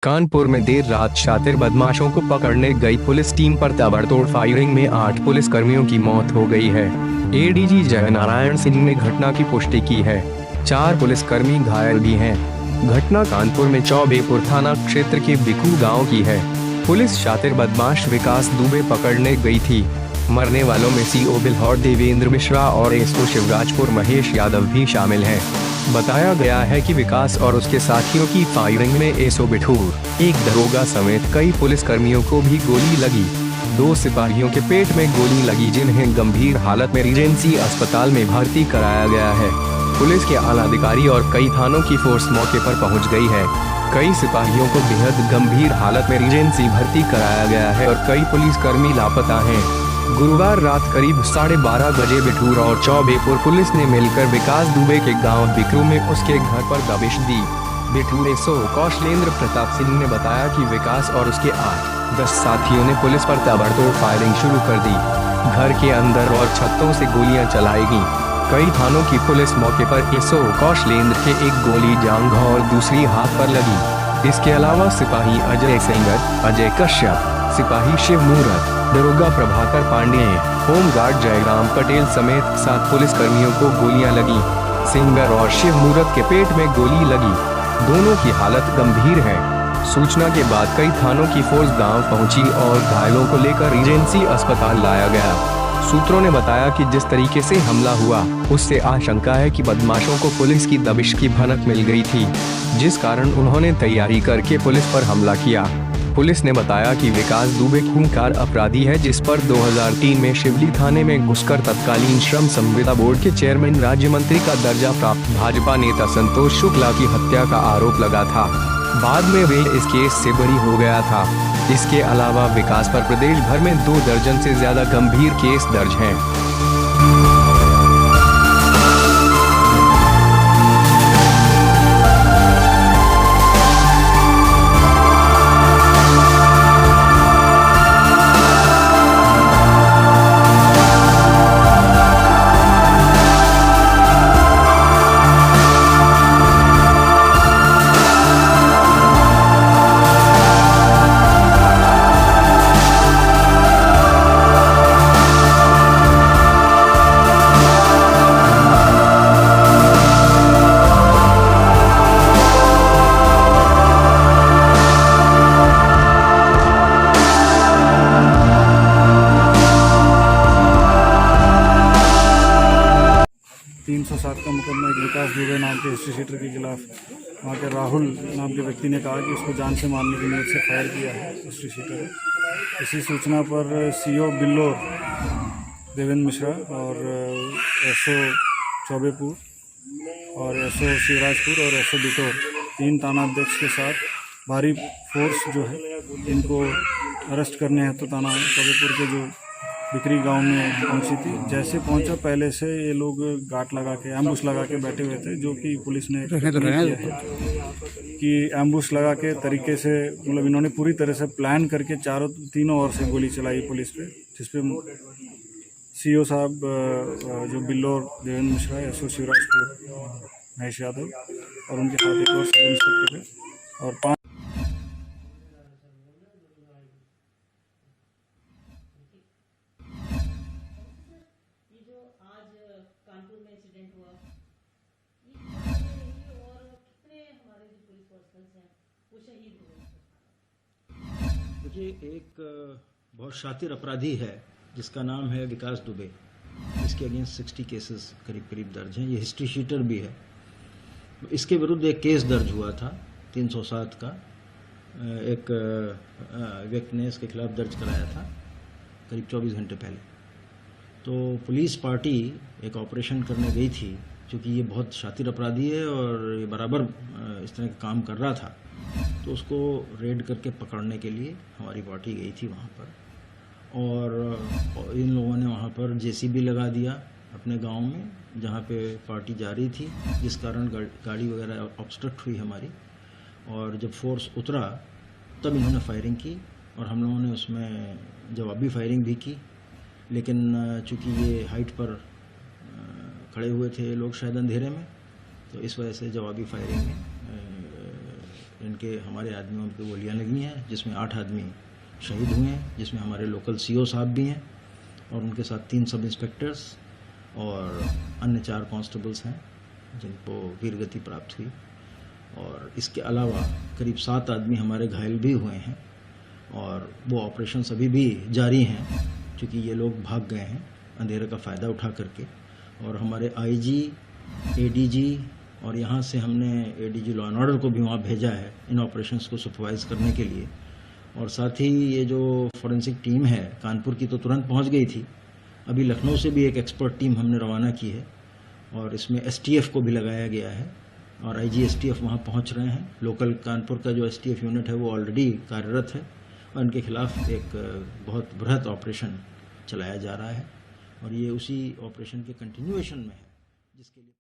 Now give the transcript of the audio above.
कानपुर में देर रात शातिर बदमाशों को पकड़ने गई पुलिस टीम पर ताबड़तोड़ फायरिंग में 8 पुलिस कर्मियों की मौत हो गई है। एडीजी जय नारायण सिंह ने घटना की पुष्टि की है। 4 पुलिसकर्मी घायल भी हैं। घटना कानपुर में चौबेपुर थाना क्षेत्र के बिकू गांव की है। पुलिस शातिर बदमाश विकास दुबे पकड़ने गई थी। मरने वालों में सीओ बिल्हौर देवेंद्र मिश्रा और एसओ शिवराजपुर महेश यादव भी शामिल हैं। बताया गया है कि विकास और उसके साथियों की फायरिंग में एसओ बिठूर, एक दरोगा समेत कई पुलिस कर्मियों को भी गोली लगी। 2 सिपाहियों के पेट में गोली लगी, जिन्हें गंभीर हालत में रीजेंसी अस्पताल में भर्ती कराया गया है। पुलिस के आला अधिकारी और कई थानों की फोर्स मौके पर पहुंच गई है। कई सिपाहियों को बेहद गंभीर हालत में रीजेंसी भर्ती कराया गया है और कई पुलिसकर्मी लापता हैं। गुरुवार रात करीब 12:30 बजे बिठूर और चौबेपुर पुलिस ने मिलकर विकास दुबे के गांव बिकरू में उसके घर पर दबिश दी। बिठूर एसओ कौशलेंद्र प्रताप सिंह ने बताया कि विकास और उसके 8-10 साथियों ने पुलिस पर ताबड़तोड़ फायरिंग शुरू कर दी। घर के अंदर और छतों से गोलियां चलाई गईं। कई थानों की पुलिस मौके पर एसओ कौशलेंद्र के एक गोली जांघ और दूसरी हाथ पर लगी। इसके अलावा सिपाही अजय सेंगर, अजय कश्यप, सिपाही शिव मूरत, दरोगा प्रभाकर पांडे, होमगार्ड जयराम पटेल समेत 7 पुलिसकर्मियों को गोलियां लगी। सिंगर और शिव मूरत के पेट में गोली लगी। दोनों की हालत गंभीर है। सूचना के बाद कई थानों की फोर्स गांव पहुंची और घायलों को लेकर रीजेंसी अस्पताल लाया गया। सूत्रों ने बताया कि जिस तरीके से हमला हुआ, उससे आशंका है कि बदमाशों को पुलिस की दबिश की भनक मिल गई थी, जिस कारण उन्होंने तैयारी करके पुलिस पर हमला किया। पुलिस ने बताया कि विकास दुबे खूंखार अपराधी है, जिस पर 2003 में शिवली थाने में घुसकर तत्कालीन श्रम संविदा बोर्ड के चेयरमैन राज्य मंत्री का दर्जा प्राप्त भाजपा नेता संतोष शुक्ला की हत्या का आरोप लगा था। बाद में वे इस केस से बरी हो गया था। इसके अलावा विकास पर प्रदेश भर में 2 दर्जन से ज्यादा गंभीर केस दर्ज हैं। 307 का मुकदमा एक विकास दुबे नाम के हिस्ट्री शीटर के खिलाफ वहाँ के राहुल नाम के व्यक्ति ने कहा कि उसको जान से मारने की नीयत से फायर किया है हिस्ट्री शीटर है। इसी सूचना पर सीओ बिल्हौर देवेंद्र मिश्रा और एसओ चौबेपुर और एसओ शिवराजपुर और एसओ बिठूर 3 थानाध्यक्ष के साथ भारी फोर्स जो है इनको अरेस्ट करने हैं तो थाना चौबेपुर के जो बिकरी गांव में पहुंची थी। जैसे पहुंचा, पहले से ये लोग गाट लगा के एम्बुश लगा के बैठे हुए थे, जो कि पुलिस ने किया है कि एम्बुश लगा के तरीके से, मतलब इन्होंने पूरी तरह से प्लान करके तीनों ओर से गोली चलाई पुलिस पे, जिसपे सीओ साहब जो बिल्हौर देवेंद्र मिश्रा, एसओ शिवराजपुर महेश यादव और उनके साथ एक और सब इंस्पेक्टर थे और 5 कानपुर में इंसिडेंट हुआ, और कितने हमारे जो पुलिस पर्सनल्स हैं वो शहीद हुए। देखिए, एक बहुत शातिर अपराधी है जिसका नाम है विकास दुबे। इसके अगेंस्ट 60 केसेस करीब दर्ज हैं। ये हिस्ट्री शीटर भी है। इसके विरुद्ध एक केस दर्ज हुआ था 307 का, एक व्यक्ति ने इसके खिलाफ दर्ज कराया था करीब 24 घंटे पहले। तो पुलिस पार्टी एक ऑपरेशन करने गई थी, क्योंकि ये बहुत शातिर अपराधी है और ये बराबर इस तरह का काम कर रहा था, तो उसको रेड करके पकड़ने के लिए हमारी पार्टी गई थी वहाँ पर। और इन लोगों ने वहाँ पर जेसीबी लगा दिया अपने गांव में, जहाँ पे पार्टी जा रही थी, जिस कारण गाड़ी वगैरह ऑब्स्ट्रक्ट हुई हमारी। और जब फोर्स उतरा तब इन्होंने फायरिंग की और हम लोगों ने उसमें जवाबी फायरिंग भी की। लेकिन चूँकि ये हाइट पर खड़े हुए थे लोग शायद अंधेरे में, तो इस वजह से जवाबी फायरिंग में इनके हमारे आदमियों पे गोलियां लगी हैं, जिसमें 8 आदमी शहीद हुए हैं, जिसमें हमारे लोकल सीओ साहब भी हैं और उनके साथ 3 सब इंस्पेक्टर्स और अन्य 4 कांस्टेबल्स हैं जिनको वीरगति प्राप्त हुई। और इसके अलावा करीब 7 आदमी हमारे घायल भी हुए हैं और वो ऑपरेशन अभी भी जारी हैं, क्योंकि ये लोग भाग गए हैं अंधेरे का फ़ायदा उठा करके। और हमारे आईजी, एडीजी और यहाँ से हमने एडीजी लॉ एंड ऑर्डर को भी वहाँ भेजा है इन ऑपरेशंस को सुपरवाइज करने के लिए। और साथ ही ये जो फॉरेंसिक टीम है कानपुर की तो तुरंत पहुँच गई थी, अभी लखनऊ से भी एक एक्सपर्ट टीम हमने रवाना की है और इसमें एसटीएफ को भी लगाया गया है और आईजी एसटीएफ वहाँ पहुँच रहे हैं। लोकल कानपुर का जो एसटीएफ यूनिट है वो ऑलरेडी कार्यरत है और इनके खिलाफ एक बहुत बृहत ऑपरेशन चलाया जा रहा है और ये उसी ऑपरेशन के कंटिन्यूएशन में है जिसके लिए